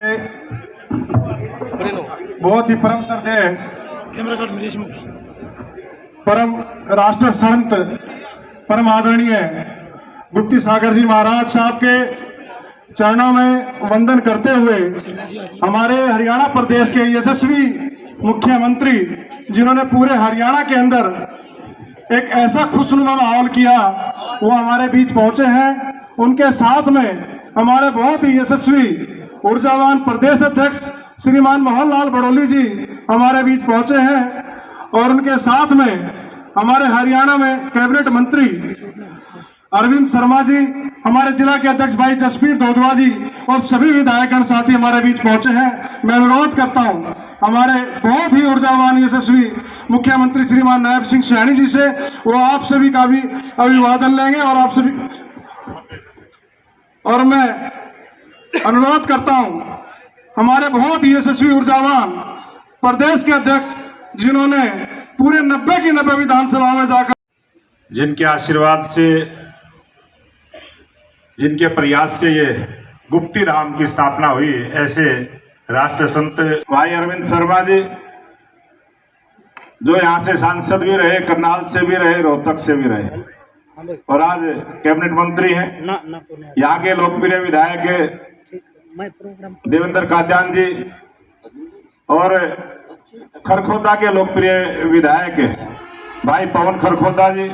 बहुत ही परम श्रद्धेय परम राष्ट्र संत परम आदरणीय गुप्ती सागर जी महाराज साहब के चरणों में वंदन करते हुए हमारे हरियाणा प्रदेश के यशस्वी मुख्यमंत्री जिन्होंने पूरे हरियाणा के अंदर एक ऐसा खुशनुमा माहौल किया, वो हमारे बीच पहुंचे हैं। उनके साथ में हमारे बहुत ही यशस्वी ऊर्जावान प्रदेश अध्यक्ष श्रीमान मोहन लाल बड़ोली जी हमारे बीच पहुंचे हैं और उनके साथ में हमारे हरियाणा में कैबिनेट मंत्री अरविंद शर्मा जी, हमारे जिला के अध्यक्ष भाई जसवीर दोदवा जी और सभी विधायकगण साथी हमारे बीच पहुंचे हैं। मैं अनुरोध करता हूं हमारे बहुत ही ऊर्जावान यशस्वी मुख्यमंत्री श्रीमान नायब सिंह सैनी जी से, वो आप सभी का भी अभिवादन लेंगे और आप सभी और मैं अनुरोध करता हूं हमारे बहुत ही यशस्वी ऊर्जावान प्रदेश के अध्यक्ष जिन्होंने पूरे 90 की 90 विधानसभा में जाकर जिनके आशीर्वाद से, जिनके प्रयास से ये गुप्ती धाम की स्थापना हुई, ऐसे राष्ट्र संत भाई अरविंद शर्मा जी जो यहाँ से सांसद भी रहे, करनाल से भी रहे, रोहतक से भी रहे और आज कैबिनेट मंत्री हैं। यहाँ के लोकप्रिय विधायक देवेंद्र काद्यान जी और खरखोदा के लोकप्रिय विधायक भाई पवन खरखोदा जी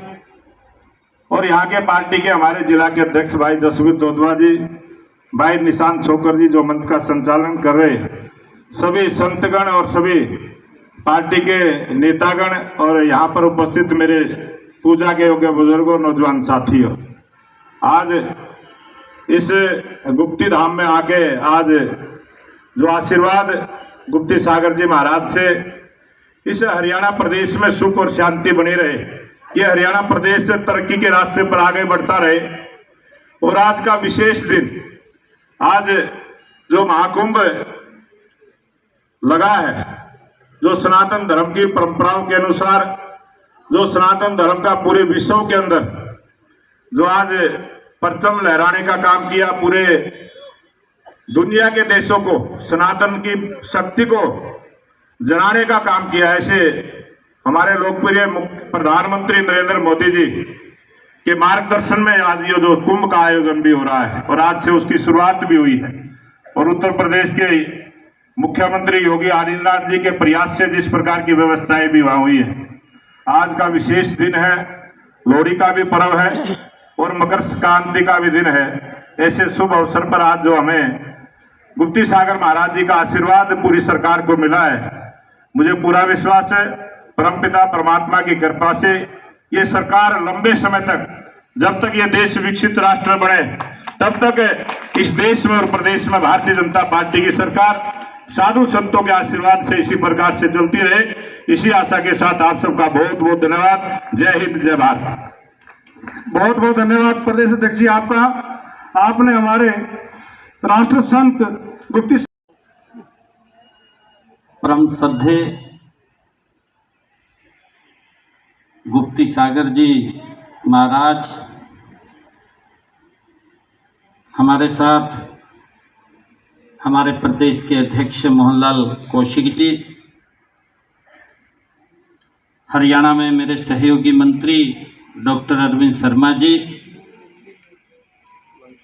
और यहाँ के पार्टी के हमारे जिला के अध्यक्ष भाई जसवीर दोदवा जी, भाई निशांत छोकर जी जो मंच का संचालन कर रहे, सभी संतगण और सभी पार्टी के नेतागण और यहाँ पर उपस्थित मेरे पूजा के योग्य बुजुर्गों, नौजवान साथियों, आज इस गुप्ती धाम में आके आज जो आशीर्वाद गुप्ती सागर जी महाराज से इस हरियाणा प्रदेश में सुख और शांति बनी रहे, ये हरियाणा प्रदेश से तरक्की के रास्ते पर आगे बढ़ता रहे। और आज का विशेष दिन, आज जो महाकुंभ लगा है, जो सनातन धर्म की परंपराओं के अनुसार, जो सनातन धर्म का पूरे विश्व के अंदर जो आज परचम लहराने का काम किया, पूरे दुनिया के देशों को सनातन की शक्ति को जगाने का काम किया, ऐसे हमारे लोकप्रिय प्रधानमंत्री नरेंद्र मोदी जी के मार्गदर्शन में आज ये जो कुंभ का आयोजन भी हो रहा है और आज से उसकी शुरुआत भी हुई है। और उत्तर प्रदेश के मुख्यमंत्री योगी आदित्यनाथ जी के प्रयास से जिस प्रकार की व्यवस्थाएं भी वहां हुई है, आज का विशेष दिन है, लोहड़ी का भी पर्व है और मकर संक्रांति का भी दिन है। ऐसे शुभ अवसर पर आज जो हमें गुप्ती सागर महाराज जी का आशीर्वाद पूरी सरकार को मिला है, मुझे पूरा विश्वास है परमपिता परमात्मा की कृपा से ये सरकार लंबे समय तक, जब तक ये देश विकसित राष्ट्र बने, तब तक इस देश में और प्रदेश में भारतीय जनता पार्टी की सरकार साधु संतों के आशीर्वाद से इसी प्रकार से चलती रहे। इसी आशा के साथ आप सबका बहुत बहुत धन्यवाद। जय हिंद, जय भारत। बहुत बहुत धन्यवाद प्रदेश अध्यक्ष जी आपका। आपने हमारे राष्ट्र संत गुप्ती परम श्रद्धेय गुप्ती सागर जी महाराज हमारे साथ, हमारे प्रदेश के अध्यक्ष मोहनलाल कौशिक जी, हरियाणा में मेरे सहयोगी मंत्री डॉक्टर अरविंद शर्मा जी,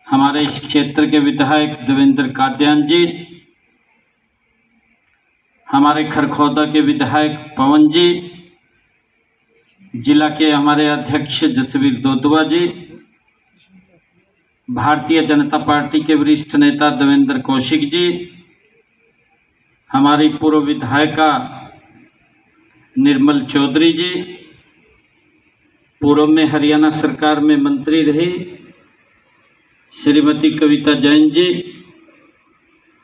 हमारे इस क्षेत्र के विधायक देवेंद्र काद्यान जी, हमारे खरखोदा के विधायक पवन जी, जिला के हमारे अध्यक्ष जसवीर दोदवा जी, भारतीय जनता पार्टी के वरिष्ठ नेता देवेंद्र कौशिक जी, हमारी पूर्व विधायिका निर्मल चौधरी जी, पूर्व में हरियाणा सरकार में मंत्री रही श्रीमती कविता जैन जी,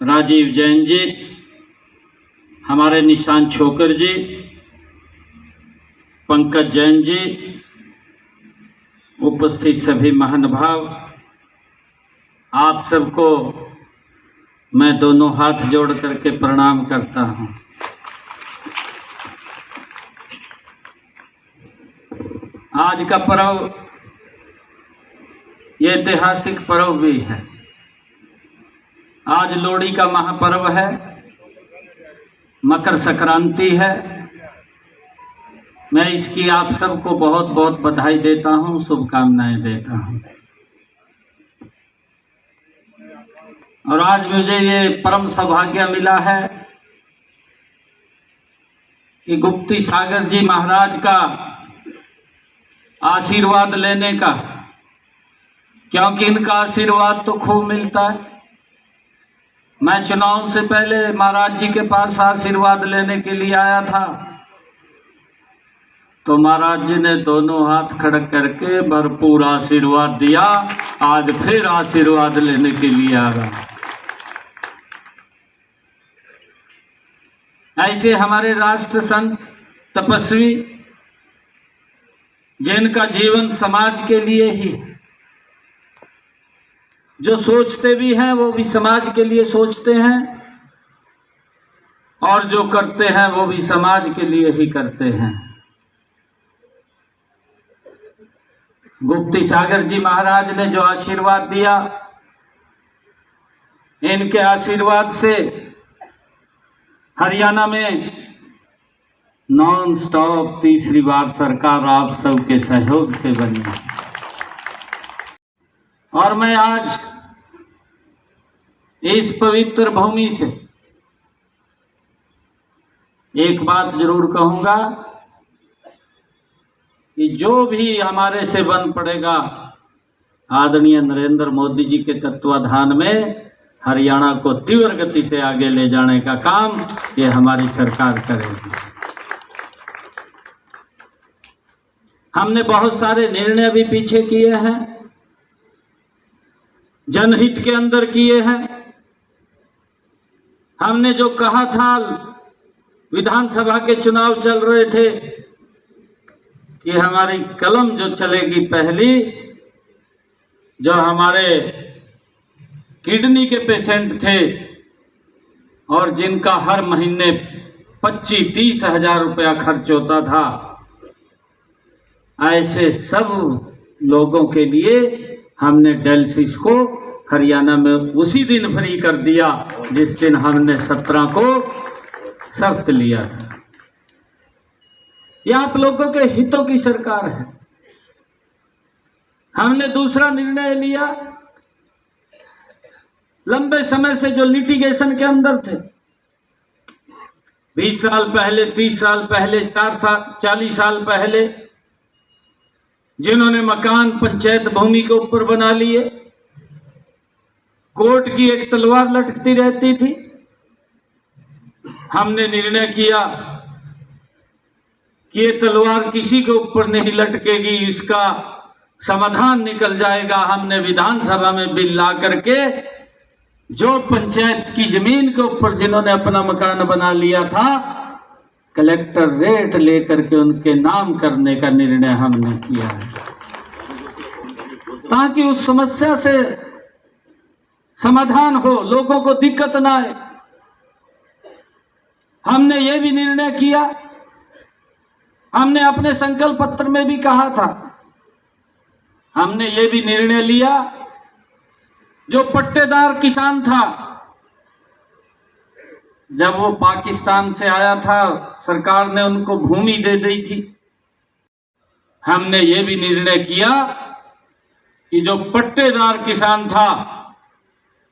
राजीव जैन जी, हमारे निशांत छोकर जी, पंकज जैन जी, उपस्थित सभी महानुभाव, आप सबको मैं दोनों हाथ जोड़ करके प्रणाम करता हूं। आज का पर्व ये ऐतिहासिक पर्व भी है। आज लोहड़ी का महापर्व है, मकर संक्रांति है। मैं इसकी आप सबको बहुत बहुत बधाई देता हूँ, शुभकामनाएं देता हूँ। और आज मुझे ये परम सौभाग्य मिला है कि गुप्ती सागर जी महाराज का आशीर्वाद लेने का, क्योंकि इनका आशीर्वाद तो खूब मिलता है। मैं चुनाव से पहले महाराज जी के पास आशीर्वाद लेने के लिए आया था, तो महाराज जी ने दोनों हाथ खड़े करके भरपूर आशीर्वाद दिया। आज फिर आशीर्वाद लेने के लिए आ रहा। ऐसे हमारे राष्ट्र संत तपस्वी, जिनका जीवन समाज के लिए ही, जो सोचते भी हैं वो भी समाज के लिए सोचते हैं, और जो करते हैं वो भी समाज के लिए ही करते हैं। गुप्ती सागर जी महाराज ने जो आशीर्वाद दिया, इनके आशीर्वाद से हरियाणा में नॉन स्टॉप तीसरी बार सरकार आप सबके सहयोग से बनी। और मैं आज इस पवित्र भूमि से एक बात जरूर कहूंगा कि जो भी हमारे से बन पड़ेगा, आदरणीय नरेंद्र मोदी जी के तत्वाधान में हरियाणा को तीव्र गति से आगे ले जाने का काम ये हमारी सरकार करेगी। हमने बहुत सारे निर्णय भी पीछे किए हैं, जनहित के अंदर किए हैं। हमने जो कहा था, विधानसभा के चुनाव चल रहे थे कि हमारी कलम जो चलेगी पहली, जो हमारे किडनी के पेशेंट थे और जिनका हर महीने 25-30 हजार रुपया खर्च होता था, ऐसे सब लोगों के लिए हमने डायलिसिस को हरियाणा में उसी दिन फ्री कर दिया जिस दिन हमने 17 को शर्त लिया था। यह आप लोगों के हितों की सरकार है। हमने दूसरा निर्णय लिया, लंबे समय से जो लिटिगेशन के अंदर थे, 20 साल पहले, 30 साल पहले, 40 साल पहले, जिन्होंने मकान पंचायत भूमि के ऊपर बना लिए, कोर्ट की एक तलवार लटकती रहती थी। हमने निर्णय किया कि ये तलवार किसी के ऊपर नहीं लटकेगी, इसका समाधान निकल जाएगा। हमने विधानसभा में बिल ला करके जो पंचायत की जमीन के ऊपर जिन्होंने अपना मकान बना लिया था, कलेक्टर रेट लेकर के उनके नाम करने का निर्णय हमने किया है, ताकि उस समस्या से समाधान हो, लोगों को दिक्कत ना आए। हमने ये भी निर्णय किया, हमने अपने संकल्प पत्र में भी कहा था, हमने ये भी निर्णय लिया, जो पट्टेदार किसान था, जब वो पाकिस्तान से आया था, सरकार ने उनको भूमि दे दी थी। हमने ये भी निर्णय किया कि जो पट्टेदार किसान था,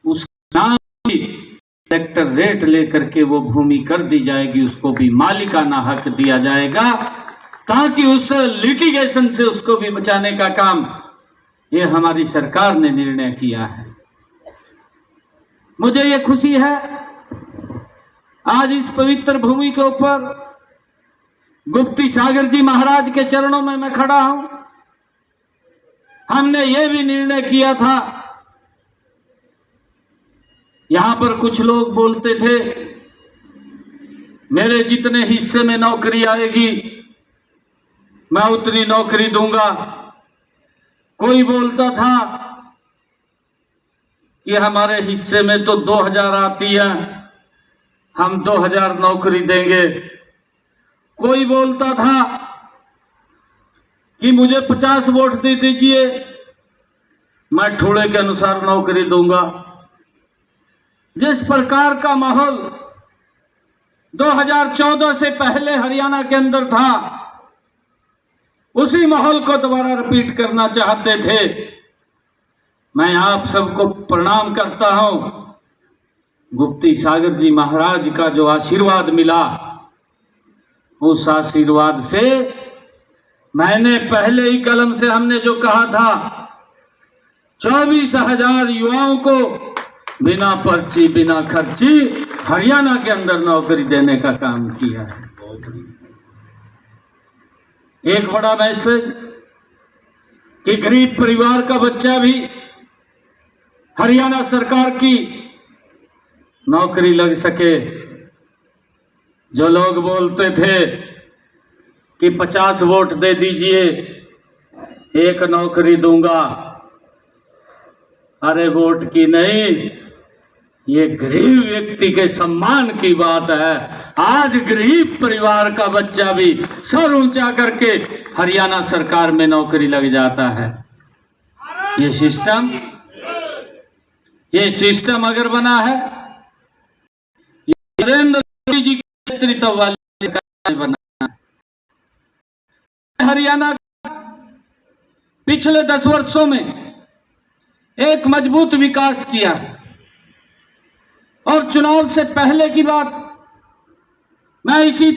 उसका नाम भी कलेक्टर रेट लेकर के वो भूमि कर दी जाएगी, उसको भी मालिकाना हक दिया जाएगा, ताकि उस लिटिगेशन से उसको भी बचाने का काम ये हमारी सरकार ने निर्णय किया है। मुझे ये खुशी है, आज इस पवित्र भूमि के ऊपर गुप्ती सागर जी महाराज के चरणों में मैं खड़ा हूं। हमने ये भी निर्णय किया था, यहां पर कुछ लोग बोलते थे मेरे जितने हिस्से में नौकरी आएगी मैं उतनी नौकरी दूंगा। कोई बोलता था कि हमारे हिस्से में तो 2000 आती है, हम 2000 नौकरी देंगे। कोई बोलता था कि मुझे 50 वोट दे दीजिए, मैं ठोड़े के अनुसार नौकरी दूंगा। जिस प्रकार का माहौल 2014 से पहले हरियाणा के अंदर था, उसी माहौल को दोबारा रिपीट करना चाहते थे। मैं आप सबको प्रणाम करता हूं। गुप्ती सागर जी महाराज का जो आशीर्वाद मिला, उस आशीर्वाद से मैंने पहले ही कलम से हमने जो कहा था, 24,000 युवाओं को बिना पर्ची बिना खर्ची हरियाणा के अंदर नौकरी देने का काम किया है। एक बड़ा मैसेज कि गरीब परिवार का बच्चा भी हरियाणा सरकार की नौकरी लग सके। जो लोग बोलते थे कि 50 वोट दे दीजिए, एक नौकरी दूंगा, अरे वोट की नहीं, ये गरीब व्यक्ति के सम्मान की बात है। आज गरीब परिवार का बच्चा भी सर ऊंचा करके हरियाणा सरकार में नौकरी लग जाता है। ये सिस्टम अगर बना है, नरेंद्र मोदी जी के नेतृत्व वाले बना है। हरियाणा पिछले 10 वर्षों में एक मजबूत विकास किया। और चुनाव से पहले की बात, मैं इसी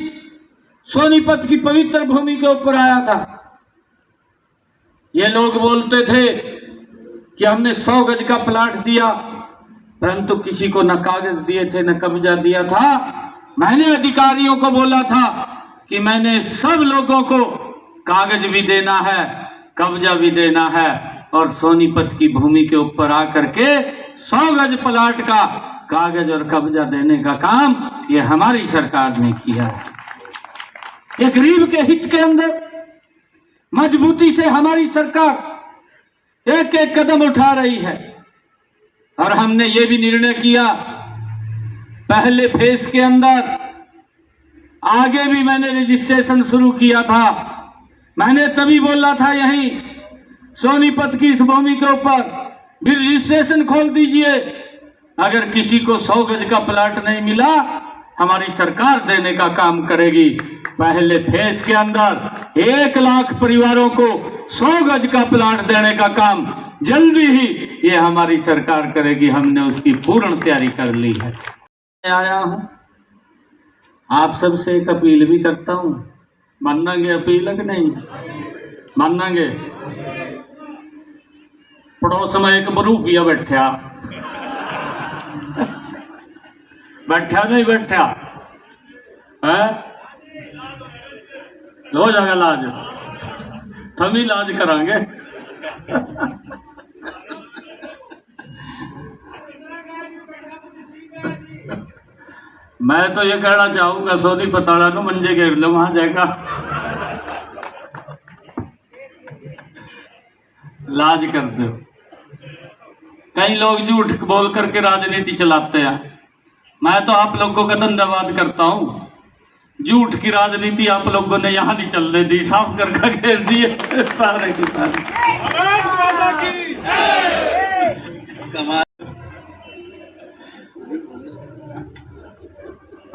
सोनीपत की पवित्र भूमि के ऊपर आया था। ये लोग बोलते थे कि हमने 100 गज का प्लाट दिया, परंतु किसी को न कागज दिए थे न कब्जा दिया था। मैंने अधिकारियों को बोला था कि मैंने सब लोगों को कागज भी देना है, कब्जा भी देना है, और सोनीपत की भूमि के ऊपर आकर के 100 गज प्लाट का कागज और कब्जा देने का काम ये हमारी सरकार ने किया है। ये गरीब के हित के अंदर मजबूती से हमारी सरकार एक एक कदम उठा रही है। और हमने ये भी निर्णय किया, पहले फेज के अंदर आगे भी मैंने रजिस्ट्रेशन शुरू किया था। मैंने तभी बोला था यहीं सोनीपत की इस भूमि के ऊपर भी रजिस्ट्रेशन खोल दीजिए। अगर किसी को 100 गज का प्लाट नहीं मिला, हमारी सरकार देने का काम करेगी। पहले फेज के अंदर 1 लाख परिवारों को 100 गज का प्लाट देने का काम जल्दी ही ये हमारी सरकार करेगी। हमने उसकी पूर्ण तैयारी कर ली है। मैं आया हूं, आप सबसे एक अपील भी करता हूं, मानेंगे अपील कि नहीं मानेंगे? पड़ोस में एक बरूपिया बैठा नहीं बैठा है, हो जाएगा लाज, हम ही लाज करांगे। मैं तो ये कहना चाहूंगा, सोनीपत वाला को मंजे घेर लो, वहां जाएगा लाज करते हो। कई लोग झूठ बोल करके राजनीति चलाते हैं। मैं तो आप लोगों का धन्यवाद करता हूं, झूठ की राजनीति आप लोगों ने यहां नहीं चलने दी, साफ कर घेर दिए सारे के सारे।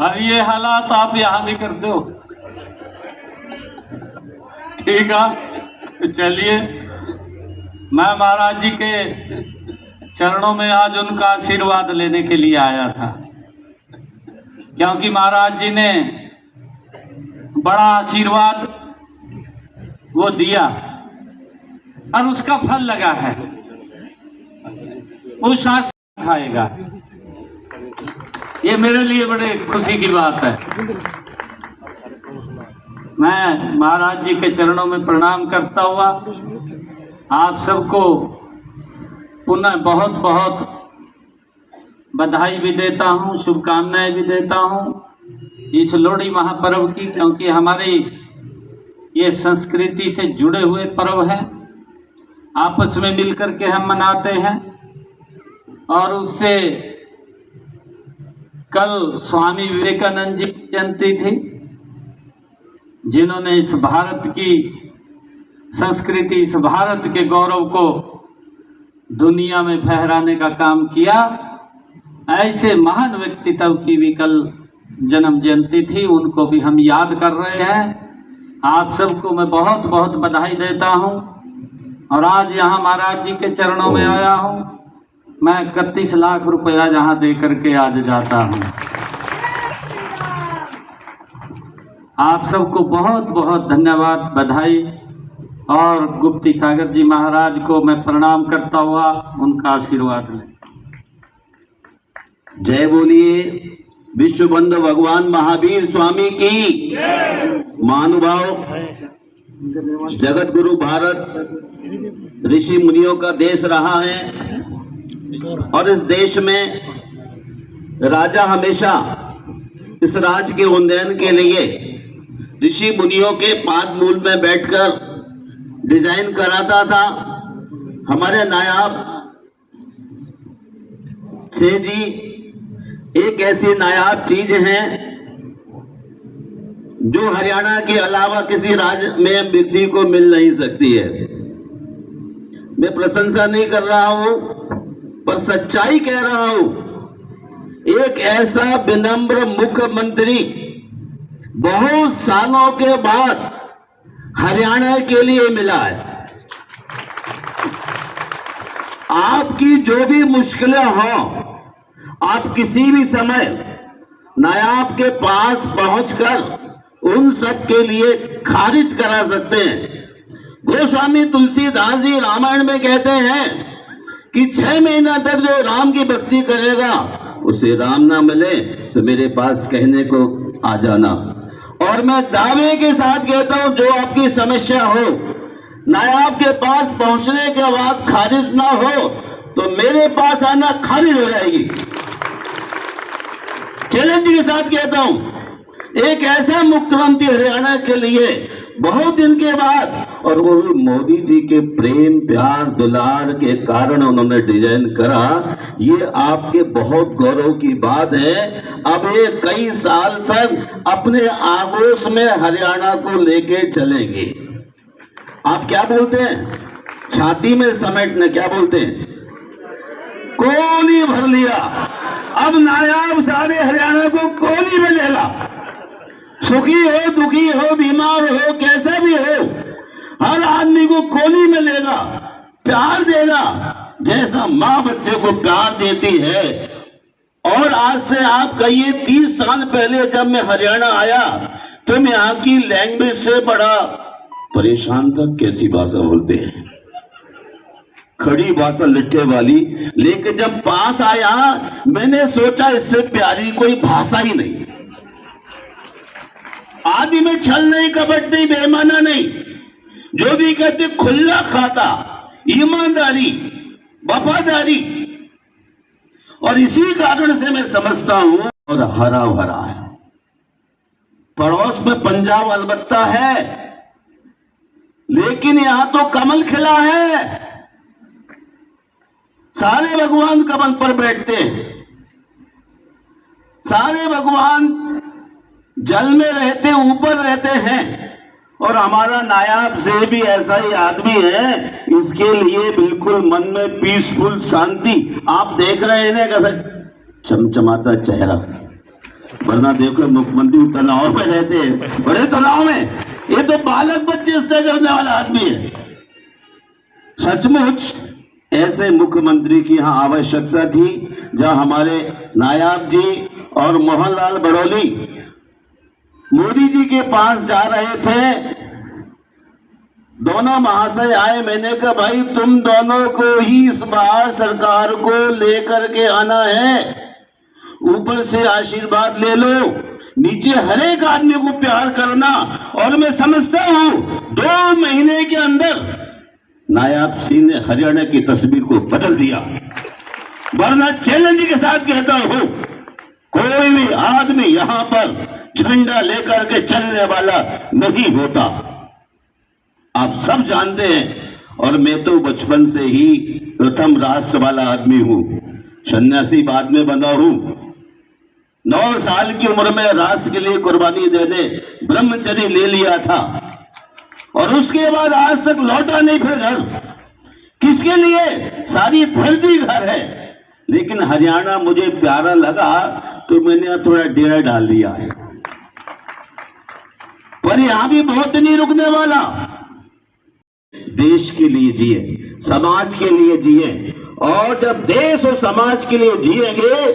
अब ये हालात आप यहां भी करते हो, ठीक है? चलिए, मैं महाराज जी के चरणों में आज उनका आशीर्वाद लेने के लिए आया था, क्योंकि महाराज जी ने बड़ा आशीर्वाद वो दिया और उसका फल लगा है, वो शासन खाएगा। ये मेरे लिए बड़े खुशी की बात है। मैं महाराज जी के चरणों में प्रणाम करता हुआ आप सबको पुनः बहुत बहुत बधाई भी देता हूँ, शुभकामनाएं भी देता हूँ इस लोहड़ी महापर्व की, क्योंकि हमारी ये संस्कृति से जुड़े हुए पर्व हैं, आपस में मिलकर के हम मनाते हैं। और उससे कल स्वामी विवेकानंद जी की जयंती थी, जिन्होंने इस भारत की संस्कृति, इस भारत के गौरव को दुनिया में फहराने का काम किया। ऐसे महान व्यक्तित्व की भी कल जन्म जयंती थी, उनको भी हम याद कर रहे हैं। आप सबको मैं बहुत बहुत बधाई देता हूं और आज यहाँ महाराज जी के चरणों में आया हूं। मैं 31 लाख रुपया जहाँ दे करके आज जाता हूं। आप सबको बहुत बहुत धन्यवाद, बधाई। और गुप्ती सागर जी महाराज को मैं प्रणाम करता हुआ उनका आशीर्वाद लें। जय बोलिए विश्व बंधु भगवान महावीर स्वामी की। महानुभाव, जगत गुरु भारत ऋषि मुनियों का देश रहा है और इस देश में राजा हमेशा इस राज्य के उन्नयन के लिए ऋषि मुनियों के पाद मूल में बैठकर डिजाइन कराता था। हमारे नायाब से जी एक ऐसी नायाब चीज है जो हरियाणा के अलावा किसी राज्य में व्यक्ति को मिल नहीं सकती है। मैं प्रशंसा नहीं कर रहा हूं पर सच्चाई कह रहा हूं। एक ऐसा विनम्र मुख्यमंत्री बहुत सालों के बाद हरियाणा के लिए मिला है। आपकी जो भी मुश्किलें हों, आप किसी भी समय नायाब के पास पहुंचकर उन सब के लिए खारिज करा सकते हैं। गोस्वामी तुलसीदास जी रामायण में कहते हैं कि 6 महीना तक जो राम की भक्ति करेगा उसे राम ना मिले तो मेरे पास कहने को आ जाना। और मैं दावे के साथ कहता हूं, जो आपकी समस्या हो नायाब के पास पहुंचने के बाद खारिज ना हो तो मेरे पास आना खारिज हो जाएगी। चैलेंज के साथ कहता हूं, एक ऐसा मुख्यमंत्री हरियाणा के लिए बहुत दिन के बाद, और वो भी मोदी जी के प्रेम प्यार दुलार के कारण उन्होंने डिजाइन करा। ये आपके बहुत गौरव की बात है। अब ये कई साल तक अपने आगोश में हरियाणा को लेके चलेंगे। आप क्या बोलते हैं? छाती में समेटने क्या बोलते हैं? कोली भर लिया। अब नायाब सारे हरियाणा को कोली में लेगा। सुखी हो, दुखी हो, बीमार हो, कैसा भी हो, हर आदमी को कोली में लेगा, प्यार देगा जैसा माँ बच्चे को प्यार देती है। और आज से आप कहिए 30 साल पहले जब मैं हरियाणा आया तो मैं यहाँ की लैंग्वेज से बड़ा परेशान था। कैसी भाषा बोलते हैं, खड़ी भाषा लिट्टे वाली। लेकिन जब पास आया मैंने सोचा इससे प्यारी कोई भाषा ही नहीं। आदमी में छल नहीं, कपट नहीं, बेईमाना नहीं, जो भी कहते खुला खाता, ईमानदारी, वफादारी। और इसी कारण से मैं समझता हूं और हरा भरा है। पड़ोस में पंजाब अलबत्ता है लेकिन यहां तो कमल खिला है। सारे भगवान कमल पर बैठते हैं, सारे भगवान जल में रहते, ऊपर रहते हैं। और हमारा नायाब से भी ऐसा ही आदमी है। इसके लिए बिल्कुल मन में पीसफुल शांति। आप देख रहे हैं ना कैसा चमचमाता चेहरा, वरना देखो मुख्यमंत्री तनाव में रहते हैं, बड़े तनाव में। ये तो बालक बच्चे इस्तेमाल करने वाला आदमी है। सचमुच ऐसे मुख्यमंत्री की यहाँ आवश्यकता थी। जहाँ हमारे नायाब जी और मोहनलाल बड़ौली मोदी जी के पास जा रहे थे, दोनों महाशय आए। मैंने कहा भाई तुम दोनों को ही इस बार सरकार को लेकर के आना है, ऊपर से आशीर्वाद ले लो, नीचे हर एक आदमी को प्यार करना। और मैं समझता हूं 2 महीने के अंदर नायाब सिंह ने हरियाणा की तस्वीर को बदल दिया। वरना चैलेंज के साथ कहता हूं, कोई भी आदमी यहां पर झंडा लेकर के चलने वाला नहीं होता। आप सब जानते हैं। और मैं तो बचपन से ही प्रथम राष्ट्र वाला आदमी हूं, सन्यासी बाद में बना हूं। 9 साल की उम्र में राष्ट्र के लिए कुर्बानी देने ब्रह्मचर्य ले लिया था और उसके बाद आज तक लौटा नहीं फिर घर। किसके लिए? सारी धरती घर है, लेकिन हरियाणा मुझे प्यारा लगा तो मैंने थोड़ा डेरा डाल दिया है। पर यहां भी बहुत नहीं रुकने वाला। देश के लिए जिए, समाज के लिए जिए, और जब देश और समाज के लिए जिएंगे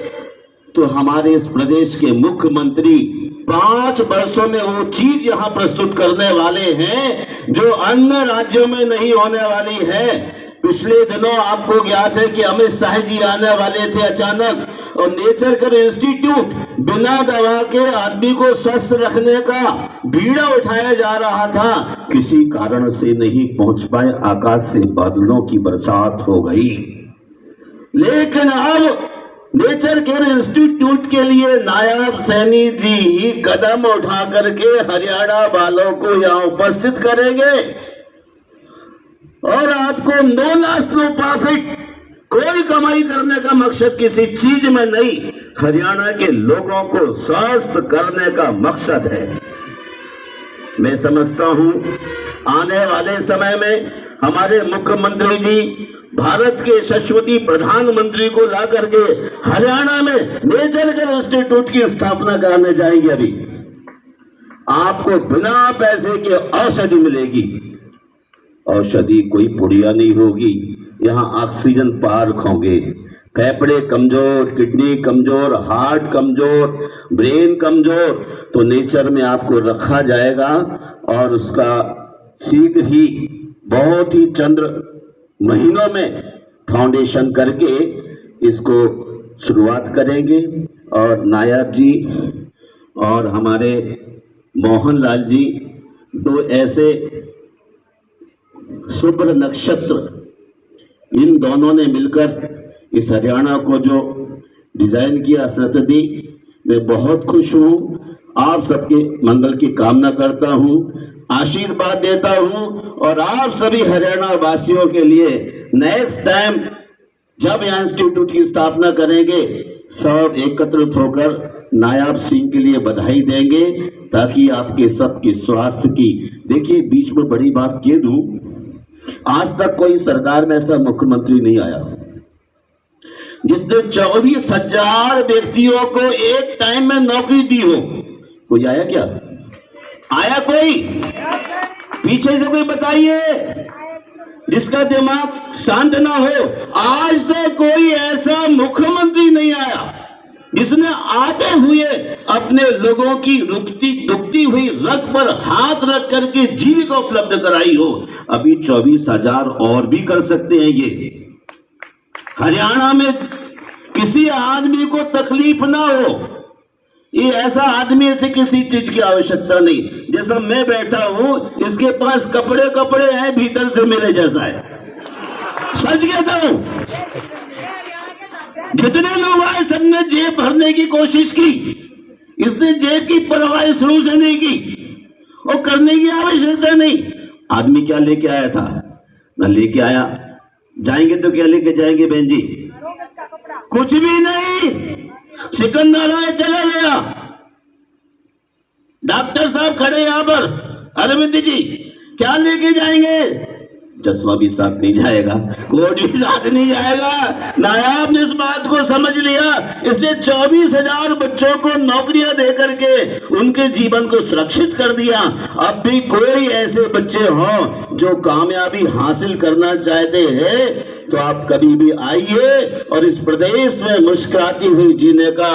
तो हमारे इस प्रदेश के मुख्यमंत्री 5 वर्षों में वो चीज यहां प्रस्तुत करने वाले हैं जो अन्य राज्यों में नहीं होने वाली है। पिछले दिनों आपको ज्ञात है कि अमित शाह जी आने वाले थे अचानक, और नेचर केयर इंस्टीट्यूट बिना दवा के आदमी को स्वस्थ रखने का बीड़ा उठाया जा रहा था, किसी कारण से नहीं पहुंच पाए, आकाश से बादलों की बरसात हो गई। लेकिन अब नेचर केयर इंस्टीट्यूट के लिए नायब सैनी जी कदम उठा करके हरियाणा वालों को यहाँ उपस्थित करेंगे, और आपको नो लॉस नो प्रॉफिट, कोई कमाई करने का मकसद किसी चीज में नहीं, हरियाणा के लोगों को स्वस्थ करने का मकसद है। मैं समझता हूं आने वाले समय में हमारे मुख्यमंत्री जी भारत के यशस्वी प्रधानमंत्री को ला करके हरियाणा में नेचर केयर इंस्टीट्यूट की स्थापना करने जाएंगे। अभी आपको बिना पैसे के औषधि मिलेगी। औषधि कोई पुड़िया नहीं होगी, यहाँ ऑक्सीजन पार्क होंगे। फेफड़े कमजोर, किडनी कमजोर, हार्ट कमजोर, ब्रेन कमजोर, तो नेचर में आपको रखा जाएगा और उसका शीघ्र ही बहुत ही चंद महीनों में फाउंडेशन करके इसको शुरुआत करेंगे। और नायब जी और हमारे मोहन लाल जी दो ऐसे शुभ्र नक्षत्र, इन दोनों ने मिलकर इस हरियाणा को जो डिजाइन किया सतदी, मैं बहुत खुश हूँ। आप सबके मंगल की कामना करता हूँ, आशीर्वाद देता हूँ, और आप सभी हरियाणा वासियों के लिए नेक्स्ट टाइम जब यहाँ इंस्टीट्यूट की स्थापना करेंगे सब एकत्रित होकर नायब सिंह के लिए बधाई देंगे, ताकि आपके सबके स्वास्थ्य की, देखिए बीच में बड़ी बात कह दूं, आज तक कोई सरकार में ऐसा मुख्यमंत्री नहीं आया जिसने 24,000 व्यक्तियों को एक टाइम में नौकरी दी हो। कोई आया क्या? आया कोई? पीछे से कोई बताइए जिसका दिमाग शांत ना हो। आज तक कोई ऐसा मुख्यमंत्री नहीं आया जिसने आते हुए अपने लोगों की दुखती हुई रग पर हाथ रख करके जीविका उपलब्ध कराई हो। अभी 24,000 और भी कर सकते हैं। ये हरियाणा में किसी आदमी को तकलीफ ना हो, ये ऐसा आदमी से किसी चीज की आवश्यकता नहीं। जैसा मैं बैठा हूं, इसके पास कपड़े हैं, भीतर से मेरे जैसा है। सच कहता हूं, जितने लोग आए सबने जेब भरने की कोशिश की, इसने जेब की परवाह शुरू से नहीं की और करने की आवश्यकता नहीं। आदमी क्या लेके आया था ना लेके आया, जाएंगे तो क्या लेके जाएंगे बहन जी? कुछ भी नहीं। सिकंदर आए चला गया। डॉक्टर साहब खड़े यहाँ पर, अरविंद जी क्या लेके जाएंगे? चश्मा भी साथ नहीं जाएगा, कोट भी साथ नहीं जाएगा। नायब ने इस बात को समझ लिया, इसलिए 24,000 बच्चों को नौकरियां दे करके उनके जीवन को सुरक्षित कर दिया। अब भी कोई ऐसे बच्चे हों जो कामयाबी हासिल करना चाहते हैं तो आप कभी भी आइए और इस प्रदेश में मुस्कुराती हुई जीने का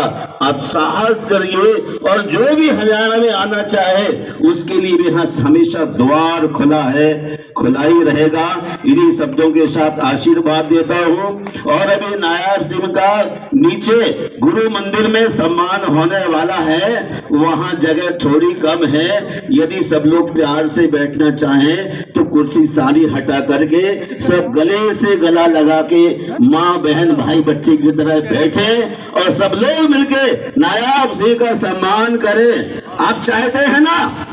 आप साहस करिए। और जो भी हरियाणा में आना चाहे उसके लिए भी यहाँ हमेशा द्वार खुला है, खुला ही रहेगा। इन्हीं शब्दों के साथ आशीर्वाद देता हूँ। और अभी नायब सिंह का नीचे गुरु मंदिर में सम्मान होने वाला है, वहाँ जगह थोड़ी कम है। यदि सब लोग प्यार से बैठना चाहें तो कुर्सी सारी हटा करके सब गले से गला लगा के माँ बहन भाई बच्चे की तरह बैठे और सब लोग मिलके नायब सिंह का सम्मान करें। आप चाहते हैं ना?